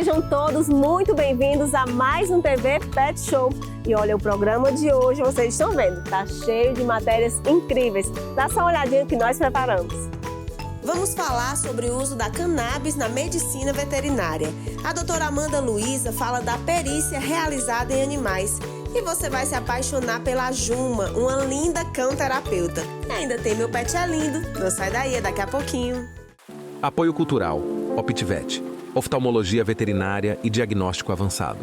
Sejam todos muito bem-vindos a mais um TV Pet Show. E olha, o programa de hoje, vocês estão vendo, tá cheio de matérias incríveis. Dá só uma olhadinha que nós preparamos. Vamos falar sobre o uso da cannabis na medicina veterinária. A doutora Amanda Luiza fala da perícia realizada em animais. E você vai se apaixonar pela Juma, uma linda cão-terapeuta. E ainda tem Meu Pet é Lindo. Não sai daí, é daqui a pouquinho. Apoio Cultural, Optivet, oftalmologia veterinária e diagnóstico avançado.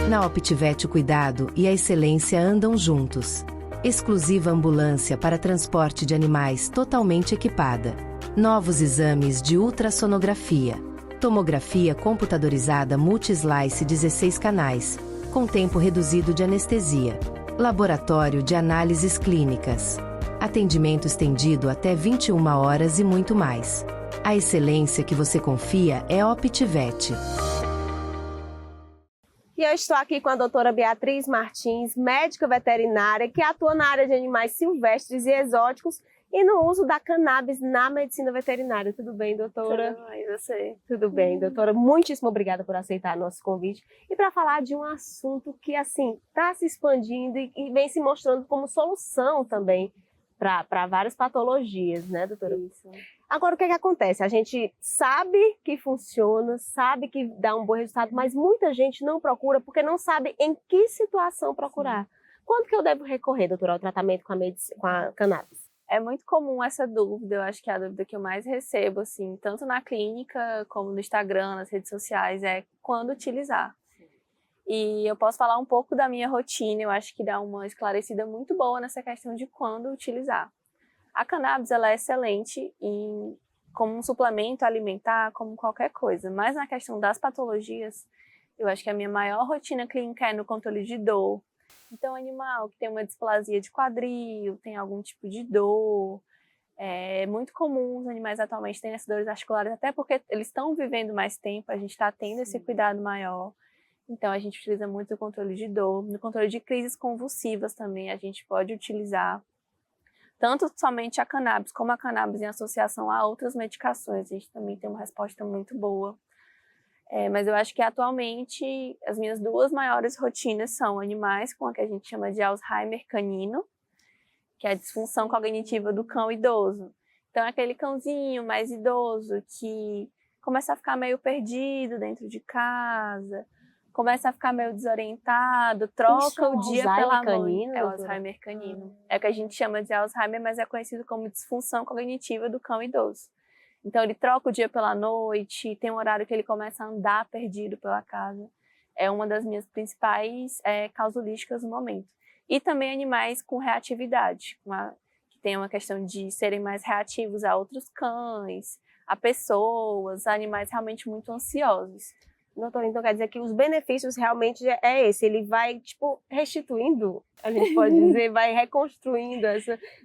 Na Optivet, o cuidado e a excelência andam juntos. Exclusiva ambulância para transporte de animais totalmente equipada. Novos exames de ultrassonografia. Tomografia computadorizada multi-slice 16 canais, com tempo reduzido de anestesia. Laboratório de análises clínicas. Atendimento estendido até 21 horas e muito mais. A excelência que você confia é Optivet. E eu estou aqui com a doutora Beatriz Martins, médica veterinária, que atua na área de animais silvestres e exóticos e no uso da cannabis na medicina veterinária. Tudo bem, doutora? Tudo bem, e você? Tudo bem, doutora. Muitíssimo obrigada por aceitar nosso convite e para falar de um assunto que, assim, está se expandindo e vem se mostrando como solução também para várias patologias, né, doutora? Isso. Agora, o que acontece? A gente sabe que funciona, sabe que dá um bom resultado, mas muita gente não procura porque não sabe em que situação procurar. Sim. Quando que eu devo recorrer, doutora, ao tratamento com a cannabis? É muito comum essa dúvida, eu acho que é a dúvida que eu mais recebo, assim, tanto na clínica como no Instagram, nas redes sociais, é quando utilizar. E eu posso falar um pouco da minha rotina, eu acho que dá uma esclarecida muito boa nessa questão de quando utilizar. A cannabis, ela é excelente como um suplemento alimentar, como qualquer coisa, mas na questão das patologias, eu acho que a minha maior rotina clínica é no controle de dor. Então, animal que tem uma displasia de quadril, tem algum tipo de dor, é muito comum os animais atualmente terem essas dores articulares, até porque eles estão vivendo mais tempo, a gente está tendo esse cuidado maior. Então, a gente utiliza muito o controle de dor. No controle de crises convulsivas também, a gente pode utilizar tanto somente a cannabis, como a cannabis em associação a outras medicações. A gente também tem uma resposta muito boa. Mas eu acho que atualmente as minhas duas maiores rotinas são animais com a que a gente chama de Alzheimer canino, que é a disfunção cognitiva do cão idoso. Então, é aquele cãozinho mais idoso que começa a ficar meio perdido dentro de casa, começa a ficar meio desorientado, troca o dia pela noite. É o Alzheimer canino. É o que a gente chama de Alzheimer, mas é conhecido como disfunção cognitiva do cão idoso. Então, ele troca o dia pela noite, tem um horário que ele começa a andar perdido pela casa. É uma das minhas principais casuísticas no momento. E também animais com reatividade, que tem uma questão de serem mais reativos a outros cães, a pessoas, a animais realmente muito ansiosos. Doutora, então quer dizer que os benefícios realmente é esse, ele vai, tipo, restituindo, a gente pode dizer, vai reconstruindo,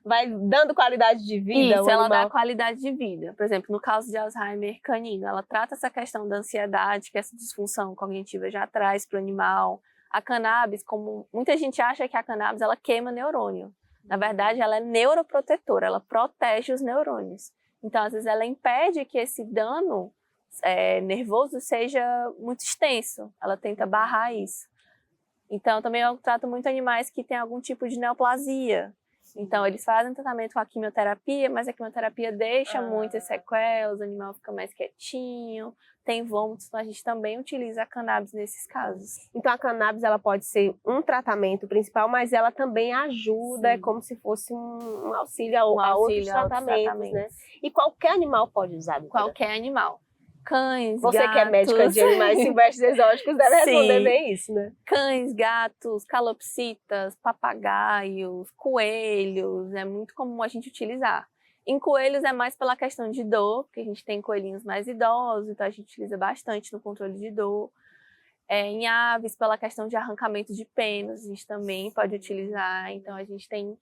vai dando qualidade de vida. Isso, ela dá qualidade de vida. Por exemplo, no caso de Alzheimer canino, ela trata essa questão da ansiedade, que essa disfunção cognitiva já traz para o animal. A cannabis, como muita gente acha que a cannabis, ela queima neurônio. Na verdade, ela é neuroprotetora, ela protege os neurônios. Então, às vezes, ela impede que esse dano nervoso seja muito extenso, ela tenta barrar isso. Então, também eu trato muito animais que têm algum tipo de neoplasia. Então, eles fazem tratamento com a quimioterapia, mas a quimioterapia deixa muitas sequelas, o animal fica mais quietinho, tem vômitos, então a gente também utiliza a cannabis nesses casos. Então, a cannabis, ela pode ser um tratamento principal, mas ela também ajuda, é como se fosse um auxílio a outros tratamentos, né? E qualquer animal pode usar, doutora? Qualquer animal. Cães, Você gatos. que é médica de animais silvestres exóticos deve responder bem isso, né? Cães, gatos, calopsitas, papagaios, coelhos, é muito comum a gente utilizar. Em coelhos é mais pela questão de dor, porque a gente tem coelhinhos mais idosos, então a gente utiliza bastante no controle de dor. Em aves, pela questão de arrancamento de penas, a gente também pode utilizar, então a gente tem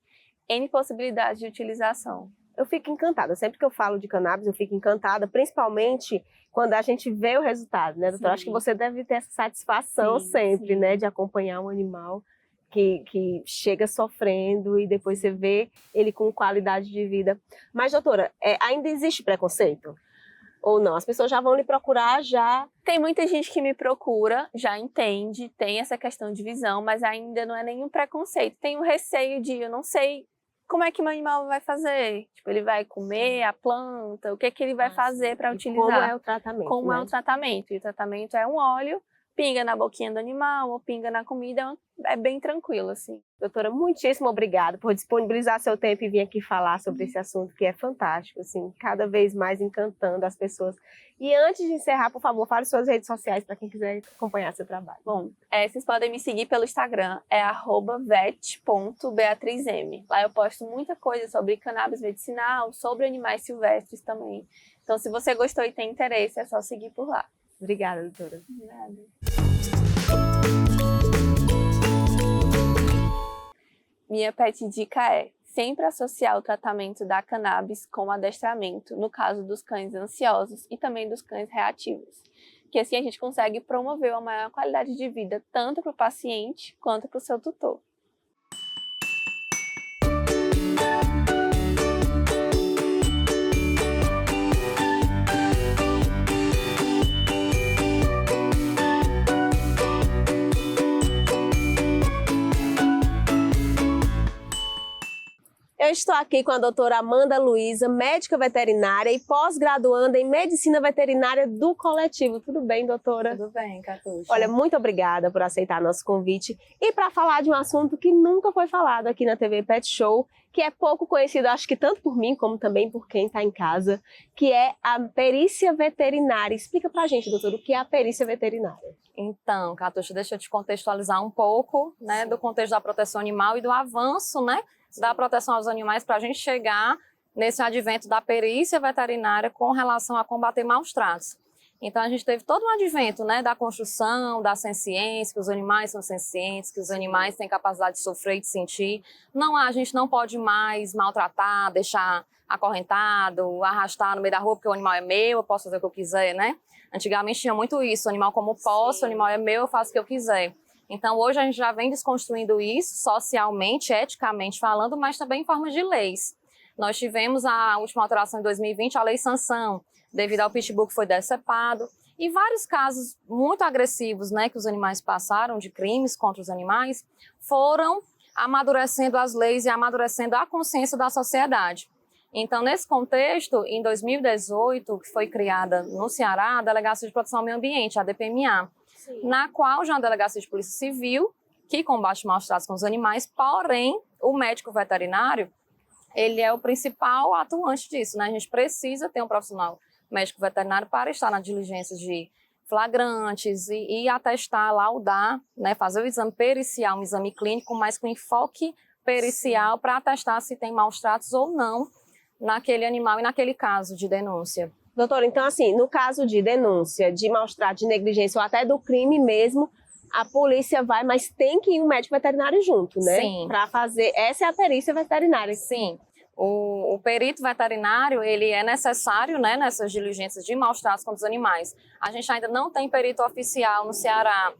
N possibilidades de utilização. Eu fico encantada, sempre que eu falo de cannabis eu fico encantada, principalmente quando a gente vê o resultado, né, doutora? Acho que você deve ter essa satisfação sempre, né, de acompanhar um animal que chega sofrendo e depois você vê ele com qualidade de vida. Mas, doutora, ainda existe preconceito? Ou não? As pessoas já vão lhe procurar já? Tem muita gente que me procura, já entende, tem essa questão de visão, mas ainda não é nenhum preconceito. Tem um receio de, eu não sei como é que meu animal vai fazer. Tipo, ele vai comer a planta, o que é que ele vai fazer para utilizar. Como é o tratamento? Como né? é o tratamento. E o tratamento é um óleo, pinga na boquinha do animal ou pinga na comida, é bem tranquilo, assim. Doutora, muitíssimo obrigada por disponibilizar seu tempo e vir aqui falar sobre esse assunto que é fantástico, assim, cada vez mais encantando as pessoas. E antes de encerrar, por favor, fale suas redes sociais para quem quiser acompanhar seu trabalho. Bom, vocês podem me seguir pelo Instagram, é @vet.beatrizm. Lá eu posto muita coisa sobre cannabis medicinal, sobre animais silvestres também. Então, se você gostou e tem interesse, é só seguir por lá. Obrigada, doutora. De nada. Minha pet dica é sempre associar o tratamento da cannabis com o adestramento, no caso dos cães ansiosos e também dos cães reativos. Que assim a gente consegue promover uma maior qualidade de vida tanto para o paciente quanto para o seu tutor. Eu estou aqui com a doutora Amanda Luiza, médica veterinária e pós-graduanda em medicina veterinária do Coletivo. Tudo bem, doutora? Tudo bem, Catuxa. Olha, muito obrigada por aceitar nosso convite e para falar de um assunto que nunca foi falado aqui na TV Pet Show, que é pouco conhecido, acho que tanto por mim como também por quem está em casa, que é a perícia veterinária. Explica pra gente, doutora, o que é a perícia veterinária. Então, Catuxa, deixa eu te contextualizar um pouco, né, do contexto da proteção animal e do avanço, né, da proteção aos animais para a gente chegar nesse advento da perícia veterinária com relação a combater maus tratos. Então, a gente teve todo um advento, né, da construção, da senciência, que os animais são sencientes, que os animais têm capacidade de sofrer e de sentir. A gente não pode mais maltratar, deixar acorrentado, arrastar no meio da rua, porque o animal é meu, eu posso fazer o que eu quiser, né? Antigamente tinha muito isso, o animal como posse, o animal é meu, eu faço o que eu quiser. Então, hoje a gente já vem desconstruindo isso socialmente, eticamente falando, mas também em forma de leis. Nós tivemos a última alteração em 2020, a Lei Sanção, devido ao pitbull que foi decepado, e vários casos muito agressivos, né, que os animais passaram, de crimes contra os animais, foram amadurecendo as leis e amadurecendo a consciência da sociedade. Então, nesse contexto, em 2018, que foi criada no Ceará a Delegacia de Proteção ao Meio Ambiente, a DPMA, na qual já é uma delegacia de polícia civil que combate maus tratos com os animais, porém, o médico veterinário, ele é o principal atuante disso, né? A gente precisa ter um profissional médico veterinário para estar na diligência de flagrantes e atestar, laudar, né? Fazer o exame pericial, um exame clínico, mas com enfoque pericial para atestar se tem maus tratos ou não naquele animal e naquele caso de denúncia. Doutora, então assim, no caso de denúncia, de maus tratos, de negligência ou até do crime mesmo, a polícia vai, mas tem que ir um médico veterinário junto, né? Sim. Para fazer, essa é a perícia veterinária. Sim. O perito veterinário, ele é necessário, né, nessas diligências de maus tratos contra os animais. A gente ainda não tem perito oficial no Ceará,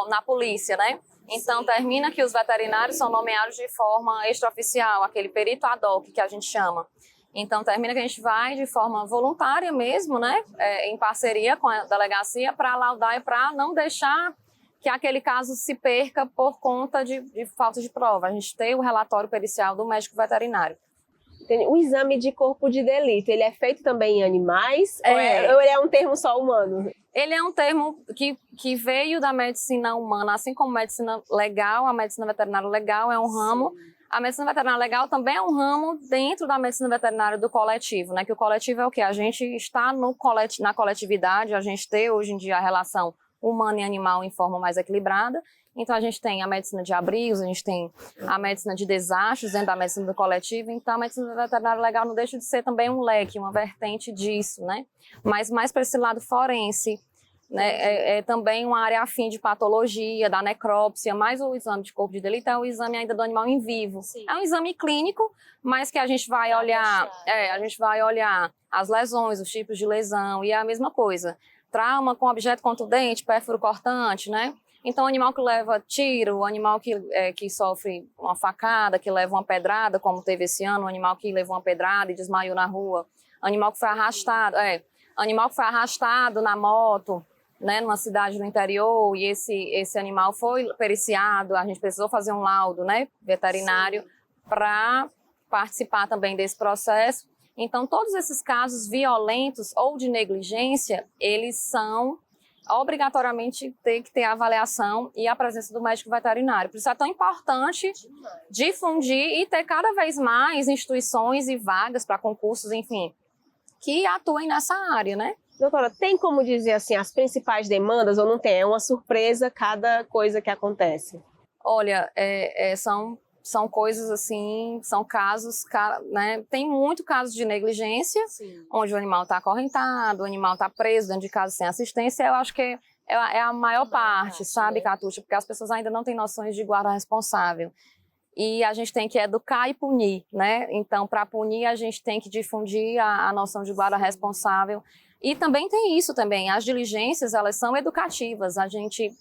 na polícia, né? Então, termina que os veterinários são nomeados de forma extraoficial, aquele perito ad hoc que a gente chama. Então, termina que a gente vai de forma voluntária mesmo, né, em parceria com a delegacia para laudar e para não deixar que aquele caso se perca por conta de falta de prova. A gente tem o relatório pericial do médico veterinário. O exame de corpo de delito, ele é feito também em animais? Ou ele é um termo só humano? Ele é um termo que veio da medicina humana, assim como medicina legal, a medicina veterinária legal é um ramo. A medicina veterinária legal também é um ramo dentro da medicina veterinária do coletivo, né? Que o coletivo é o quê? A gente está na coletividade, a gente tem hoje em dia a relação humano e animal em forma mais equilibrada. Então, a gente tem a medicina de abrigos, a gente tem a medicina de desastres dentro da medicina do coletivo. Então, a medicina veterinária legal não deixa de ser também um leque, uma vertente disso, né? Mas mais para esse lado forense, né? É também uma área afim de patologia, da necrópsia, mas o exame de corpo de delito é o exame ainda do animal em vivo. Sim. É um exame clínico, mas que a gente vai olhar, as lesões, os tipos de lesão, e é a mesma coisa. Trauma com objeto contundente, pérfuro cortante, né? Então, o animal que leva tiro, o animal que sofre uma facada, que leva uma pedrada, como teve esse ano, o animal que levou uma pedrada e desmaiou na rua, o animal que foi arrastado, animal que foi arrastado na moto, né, numa cidade no interior, e esse animal foi periciado, a gente precisou fazer um laudo, né, veterinário para participar também desse processo. Então, todos esses casos violentos ou de negligência, eles são obrigatoriamente ter que ter a avaliação e a presença do médico veterinário. Por isso é tão importante difundir e ter cada vez mais instituições e vagas para concursos, enfim, que atuem nessa área, né? Doutora, tem como dizer assim as principais demandas ou não tem? É uma surpresa cada coisa que acontece? Olha, são coisas assim, são casos, né? Tem muito caso de negligência, sim, onde o animal está acorrentado, o animal está preso dentro de casa sem assistência. Eu acho que é a maior parte, sabe, Catuxa? Porque as pessoas ainda não têm noções de guarda responsável. E a gente tem que educar e punir, né? Então, para punir, a gente tem que difundir a noção de guarda responsável. E também tem isso também, as diligências, elas são educativas. A gente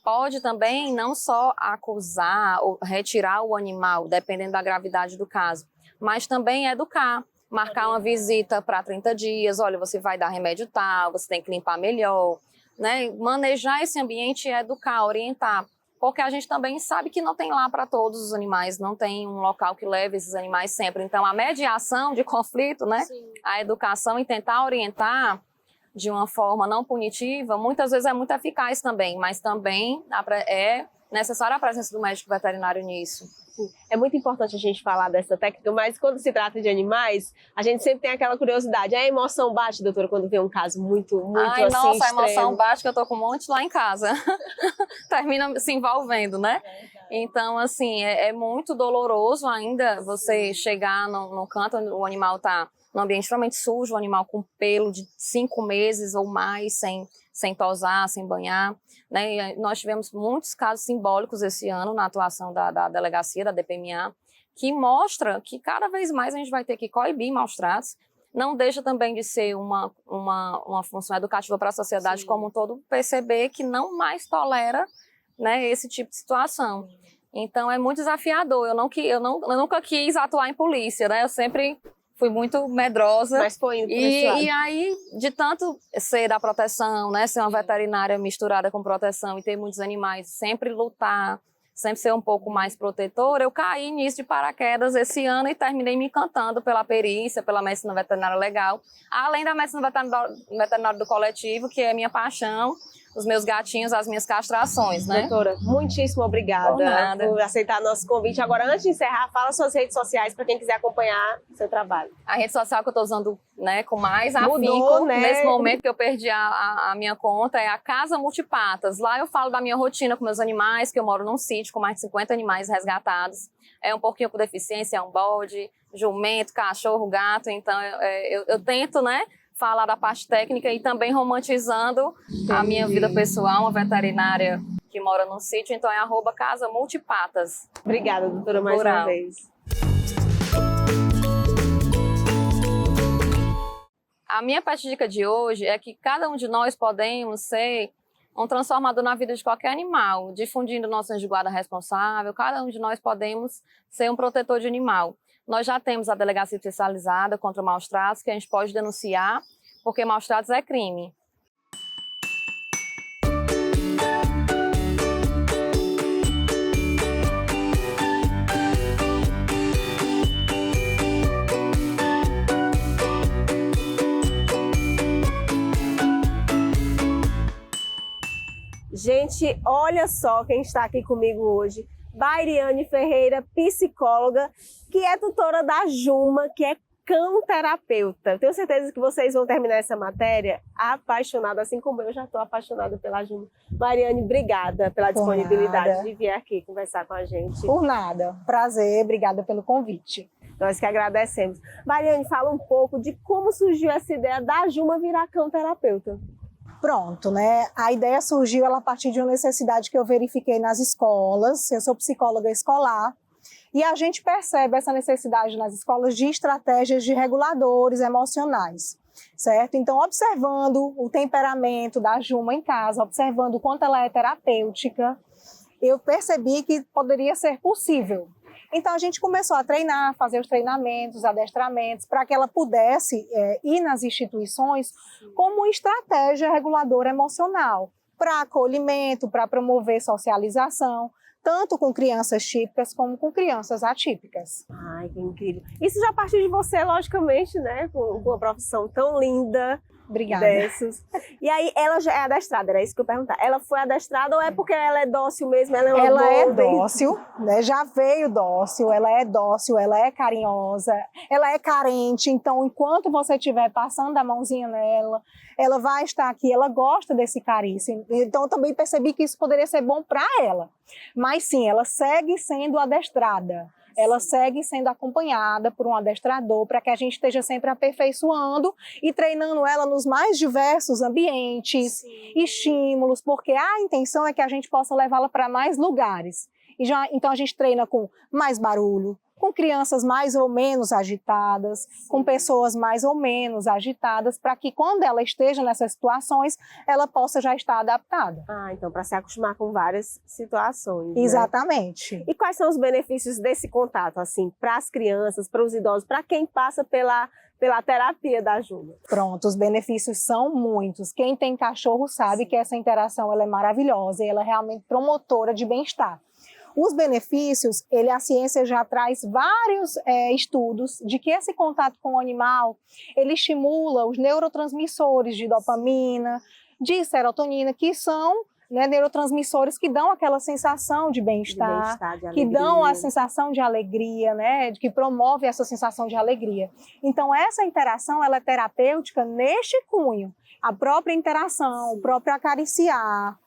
pode também não só acusar ou retirar o animal, dependendo da gravidade do caso, mas também educar, marcar uma visita para 30 dias, olha, você vai dar remédio tal, você tem que limpar melhor, né? Manejar esse ambiente e educar, orientar. Porque a gente também sabe que não tem lá para todos os animais, não tem um local que leve esses animais sempre. Então, a mediação de conflito, né? Sim. A educação e tentar orientar de uma forma não punitiva, muitas vezes é muito eficaz também, mas também é necessária a presença do médico veterinário nisso. É muito importante a gente falar dessa técnica, mas quando se trata de animais, a gente sempre tem aquela curiosidade. A emoção bate, doutora, quando vê um caso muito assim, nossa, extremo. A emoção bate, que eu tô com um monte lá em casa. Termina se envolvendo, né? Então, assim, é muito doloroso ainda você chegar no canto onde o animal tá num ambiente extremamente sujo, um animal com pelo de 5 meses ou mais, sem tosar, sem banhar, né? E nós tivemos muitos casos simbólicos esse ano na atuação da delegacia, da DPMA, que mostra que cada vez mais a gente vai ter que coibir maus tratos. Não deixa também de ser uma função educativa para a sociedade, sim, como um todo, perceber que não mais tolera, né, esse tipo de situação. Então é muito desafiador. Eu nunca quis atuar em polícia, né? Eu sempre fui muito medrosa. Mas foi indo e aí, de tanto ser da proteção, né, ser uma veterinária misturada com proteção e ter muitos animais, sempre lutar, sempre ser um pouco mais protetora, eu caí nisso de paraquedas esse ano e terminei me encantando pela perícia, pela medicina veterinária legal, além da medicina veterinária do coletivo, que é minha paixão, os meus gatinhos, as minhas castrações, né? Doutora, muitíssimo obrigada por aceitar nosso convite. Agora, antes de encerrar, fala suas redes sociais para quem quiser acompanhar o seu trabalho. A rede social que eu estou usando, né, com mais afinco, né, nesse momento que eu perdi a minha conta, é a Casa Multipatas. Lá eu falo da minha rotina com meus animais, que eu moro num sítio com mais de 50 animais resgatados. É um porquinho com deficiência, é um bode, jumento, cachorro, gato. Então, eu tento, né, falar da parte técnica e também romantizando a minha vida pessoal, uma veterinária que mora num sítio, então é @Casa Multipatas. Obrigada, doutora, mais uma vez. A minha pet dica de hoje é que cada um de nós podemos ser um transformador na vida de qualquer animal, difundindo noções de guarda responsável, cada um de nós podemos ser um protetor de animal. Nós já temos a delegacia especializada contra maus tratos, que a gente pode denunciar, porque maus tratos é crime. Gente, olha só quem está aqui comigo hoje. Bairiane Ferreira, psicóloga, que é tutora da Juma, que é cão-terapeuta. Tenho certeza que vocês vão terminar essa matéria apaixonada, assim como eu já estou apaixonada pela Juma. Bairiane, obrigada pela disponibilidade de vir aqui conversar com a gente. Por nada. Prazer, obrigada pelo convite. Nós que agradecemos. Bairiane, fala um pouco de como surgiu essa ideia da Juma virar cão-terapeuta. Pronto, né? A ideia surgiu a partir de uma necessidade que eu verifiquei nas escolas. Eu sou psicóloga escolar e a gente percebe essa necessidade nas escolas de estratégias de reguladores emocionais, certo? Então, observando o temperamento da Juma em casa, observando o quanto ela é terapêutica, eu percebi que poderia ser possível. Então a gente começou a treinar, fazer os treinamentos, adestramentos, para que ela pudesse ir nas instituições como uma estratégia reguladora emocional, para acolhimento, para promover socialização, tanto com crianças típicas como com crianças atípicas. Ai, que incrível. Isso já partiu de você, logicamente, né? Com uma profissão tão linda. Obrigada. Dessas. E aí, ela já é adestrada, era isso que eu ia perguntar. Ela foi adestrada ou é porque ela é dócil mesmo? Ela é dócil, né? Já veio dócil, ela é dócil, ela é carinhosa, ela é carente, então enquanto você estiver passando a mãozinha nela, ela vai estar aqui, ela gosta desse carinho. Então eu também percebi que isso poderia ser bom para ela. Mas sim, ela segue sendo adestrada. Ela segue sendo acompanhada por um adestrador para que a gente esteja sempre aperfeiçoando e treinando ela nos mais diversos ambientes, estímulos, porque a intenção é que a gente possa levá-la para mais lugares. Então a gente treina com mais barulho, com crianças mais ou menos agitadas, com pessoas mais ou menos agitadas, para que quando ela esteja nessas situações, ela possa já estar adaptada. Ah, então para se acostumar com várias situações. Exatamente. Né? E quais são os benefícios desse contato, assim, para as crianças, para os idosos, para quem passa pela terapia da Júlia? Pronto, os benefícios são muitos. Quem tem cachorro sabe que essa interação ela é maravilhosa e ela é realmente promotora de bem-estar. Os benefícios, a ciência já traz vários estudos de que esse contato com o animal, ele estimula os neurotransmissores de dopamina, de serotonina, que são neurotransmissores que dão aquela sensação de bem-estar, que dão a sensação de alegria, né, que promove essa sensação de alegria. Então, essa interação ela é terapêutica neste cunho. A própria interação, o próprio acariciar,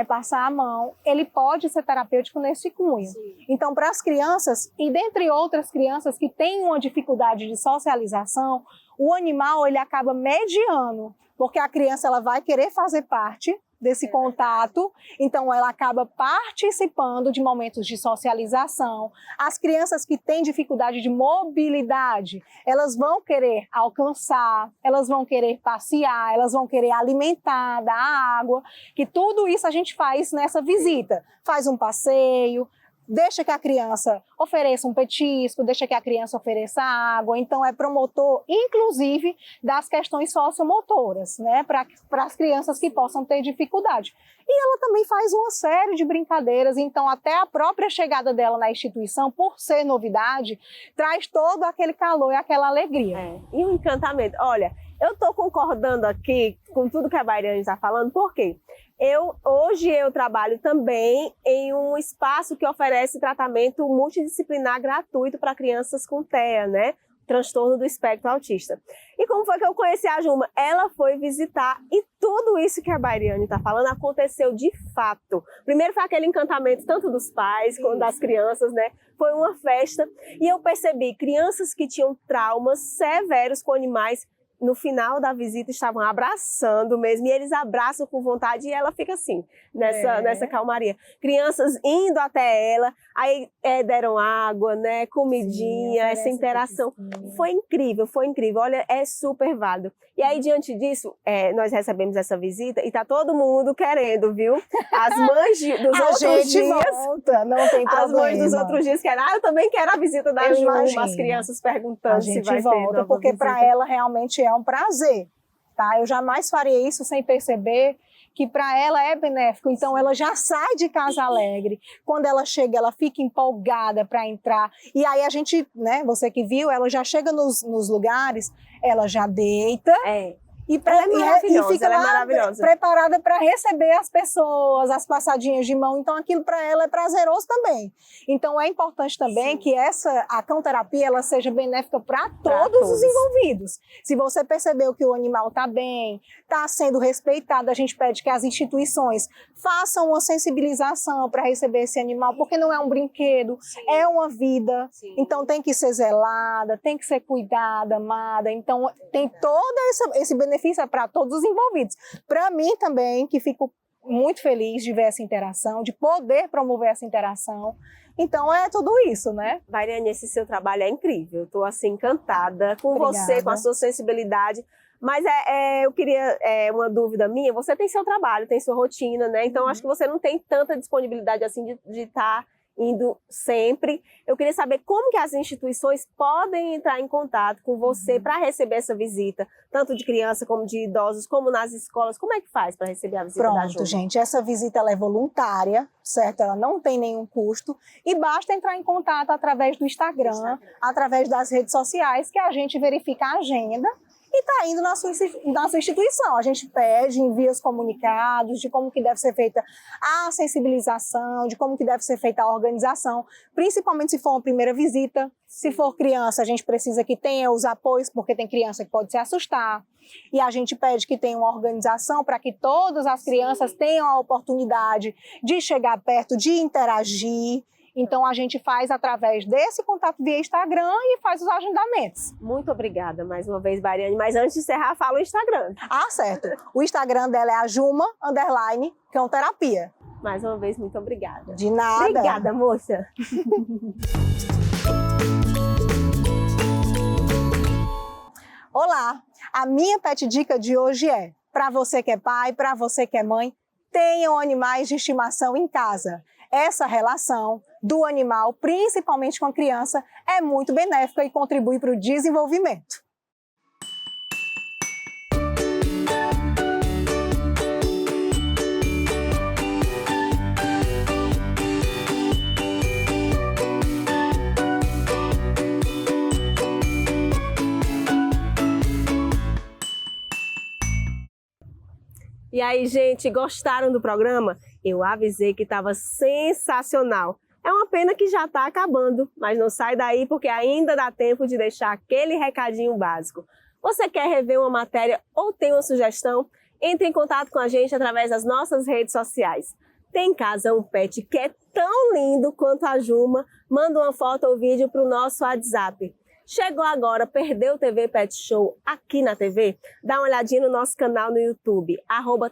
passar a mão, ele pode ser terapêutico nesse cunho. Sim. Então, para as crianças, e dentre outras crianças que têm uma dificuldade de socialização, o animal ele acaba mediando, porque a criança ela vai querer fazer parte desse contato, então ela acaba participando de momentos de socialização. As crianças que têm dificuldade de mobilidade, elas vão querer alcançar, elas vão querer passear, elas vão querer alimentar, dar água, que tudo isso a gente faz nessa visita. Faz um passeio, deixa que a criança ofereça um petisco, deixa que a criança ofereça água. Então, é promotor, inclusive, das questões sociomotoras, né? Para as crianças que possam ter dificuldade. E ela também faz uma série de brincadeiras. Então, até a própria chegada dela na instituição, por ser novidade, traz todo aquele calor e aquela alegria. E o encantamento. Olha, eu estou concordando aqui com tudo que a Bairane está falando, por quê? Hoje eu trabalho também em um espaço que oferece tratamento multidisciplinar gratuito para crianças com TEA, né? Transtorno do espectro autista. E como foi que eu conheci a Juma? Ela foi visitar e tudo isso que a Bairane está falando aconteceu de fato. Primeiro foi aquele encantamento tanto dos pais quanto das crianças, né? Foi uma festa e eu percebi crianças que tinham traumas severos com animais. No final da visita estavam abraçando mesmo, e eles abraçam com vontade e ela fica assim, nessa calmaria. Crianças indo até ela, aí deram água, né, comidinha, essa interação. Foi incrível, olha, é super válido. E aí, diante disso, nós recebemos essa visita e tá todo mundo querendo, viu? As mães dos outros dias... Volta, não tem problema. As mães dos outros dias querem, eu também quero a visita da Juma, as crianças perguntando se vai ter nova visita. Porque para ela realmente é um prazer, tá? Eu jamais faria isso sem perceber que para ela é benéfico. Então ela já sai de casa alegre. Quando ela chega, ela fica empolgada para entrar. E aí a gente, né, você que viu, ela já chega nos lugares, ela já deita. E fica lá preparada para receber as pessoas, as passadinhas de mão. Então, aquilo para ela é prazeroso também. Então, é importante também que a cão-terapia ela seja benéfica para todos os envolvidos. Se você percebeu que o animal está bem, está sendo respeitado, a gente pede que as instituições façam uma sensibilização para receber esse animal, porque não é um brinquedo, é uma vida. Então, tem que ser zelada, tem que ser cuidada, amada. Então, tem todo esse benefício para todos os envolvidos. Para mim também, que fico muito feliz de ver essa interação, de poder promover essa interação. Então é tudo isso, né? Bairane, esse seu trabalho é incrível. Estou assim encantada com você, com a sua sensibilidade. Mas eu queria, uma dúvida minha, você tem seu trabalho, tem sua rotina, né? Então acho que você não tem tanta disponibilidade assim de estar indo sempre. Eu queria saber como que as instituições podem entrar em contato com você para receber essa visita, tanto de criança como de idosos, como nas escolas. Como é que faz para receber a visita da Juma? Pronto, gente, essa visita ela é voluntária, certo? Ela não tem nenhum custo e basta entrar em contato através do Instagram, através das redes sociais, que a gente verifica a agenda e está indo na sua instituição. A gente pede, envia os comunicados de como que deve ser feita a sensibilização, de como que deve ser feita a organização, principalmente se for uma primeira visita. Se for criança, a gente precisa que tenha os apoios, porque tem criança que pode se assustar. E a gente pede que tenha uma organização para que todas as crianças tenham a oportunidade de chegar perto, de interagir. Então, a gente faz através desse contato via Instagram e faz os agendamentos. Muito obrigada mais uma vez, Bariane. Mas antes de encerrar, fala o Instagram. Ah, certo. O Instagram dela é a Juma_Cãoterapia. Mais uma vez, muito obrigada. De nada. Obrigada, moça. Olá, a minha pet dica de hoje é: para você que é pai, para você que é mãe, tenham animais de estimação em casa. Essa relação do animal, principalmente com a criança, é muito benéfica e contribui para o desenvolvimento. E aí, gente, gostaram do programa? Eu avisei que estava sensacional. É uma pena que já está acabando, mas não sai daí porque ainda dá tempo de deixar aquele recadinho básico. Você quer rever uma matéria ou tem uma sugestão? Entre em contato com a gente através das nossas redes sociais. Tem em casa um pet que é tão lindo quanto a Juma? Manda uma foto ou vídeo para o nosso WhatsApp. Chegou agora, perdeu o TV Pet Show aqui na TV? Dá uma olhadinha no nosso canal no YouTube,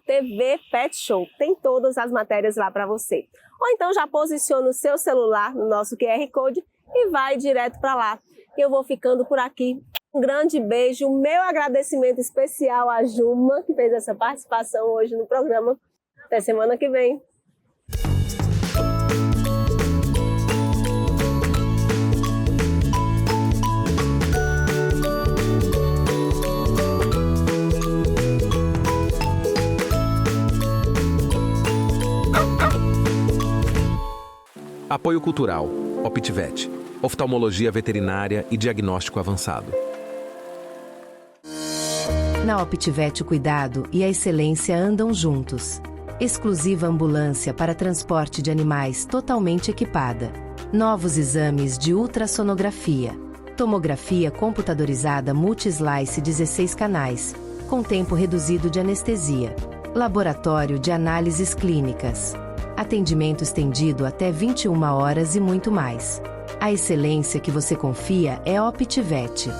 @TV Pet Show. Tem todas as matérias lá para você. Ou então já posiciona o seu celular no nosso QR Code e vai direto para lá. Eu vou ficando por aqui. Um grande beijo, meu agradecimento especial à Juma, que fez essa participação hoje no programa. Até semana que vem. Apoio Cultural, OptiVet, oftalmologia veterinária e diagnóstico avançado. Na OptiVet o cuidado e a excelência andam juntos. Exclusiva ambulância para transporte de animais totalmente equipada. Novos exames de ultrassonografia. Tomografia computadorizada multi-slice 16 canais, com tempo reduzido de anestesia. Laboratório de análises clínicas. Atendimento estendido até 21 horas e muito mais. A excelência que você confia é OptiVet.